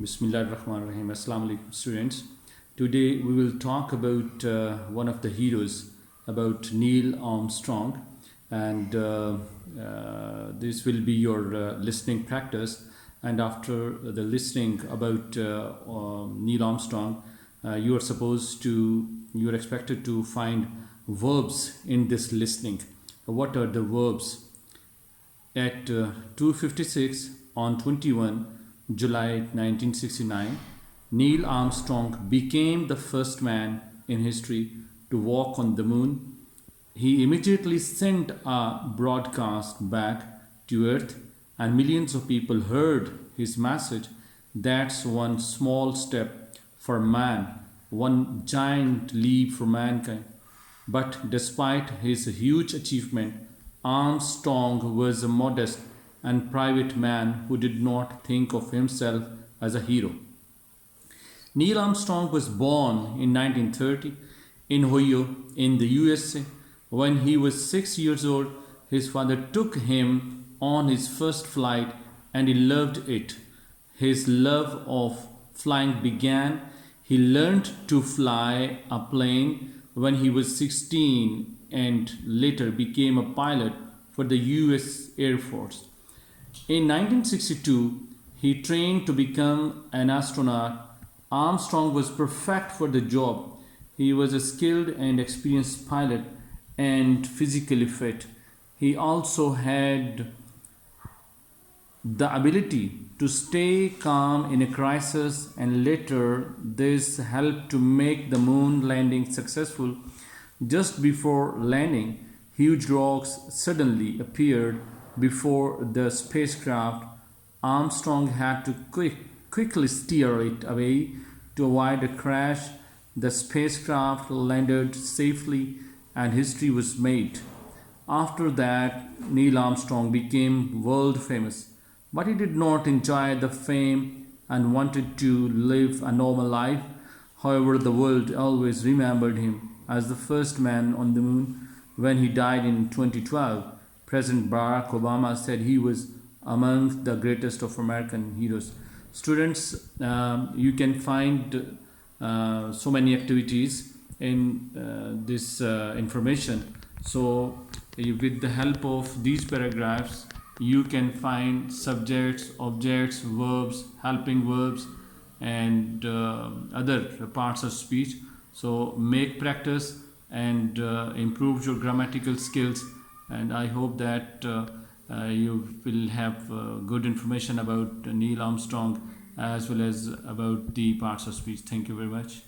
Bismillahirrahmanirrahim. Assalamu alaikum, students. Today we will talk about one of the heroes, about Neil Armstrong, and this will be your listening practice. And after the listening about Neil Armstrong, you are expected to find verbs in this listening. What are the verbs? At 2:56 on 21 July 1969, Neil Armstrong became the first man in history to walk on the moon. He immediately sent a broadcast back to Earth, and millions of people heard his message. That's one small step for man, one giant leap for mankind. But despite his huge achievement, Armstrong was a modest and private man who did not think of himself as a hero. Neil Armstrong was born in 1930 in Ohio, in the USA. When he was 6 years old, his father took him on his first flight and he loved it. His love of flying began. He learned to fly a plane when he was 16 and later became a pilot for the US Air Force. In 1962, he trained to become an astronaut. Armstrong was perfect for the job. He was a skilled and experienced pilot and physically fit. He also had the ability to stay calm in a crisis, and later this helped to make the moon landing successful. Just before landing, huge rocks suddenly appeared before the spacecraft. Armstrong had to quickly steer it away to avoid a crash. The spacecraft landed safely and history was made. After that, Neil Armstrong became world famous, but he did not enjoy the fame and wanted to live a normal life. However, the world always remembered him as the first man on the moon. When he died in 2012, President Barack Obama said he was among the greatest of American heroes. Students, you can find so many activities in this information. So, with the help of these paragraphs, you can find subjects, objects, verbs, helping verbs, and other parts of speech. So, make practice and improve your grammatical skills. And I hope that you will have good information about Neil Armstrong as well as about the parts of speech. Thank you very much.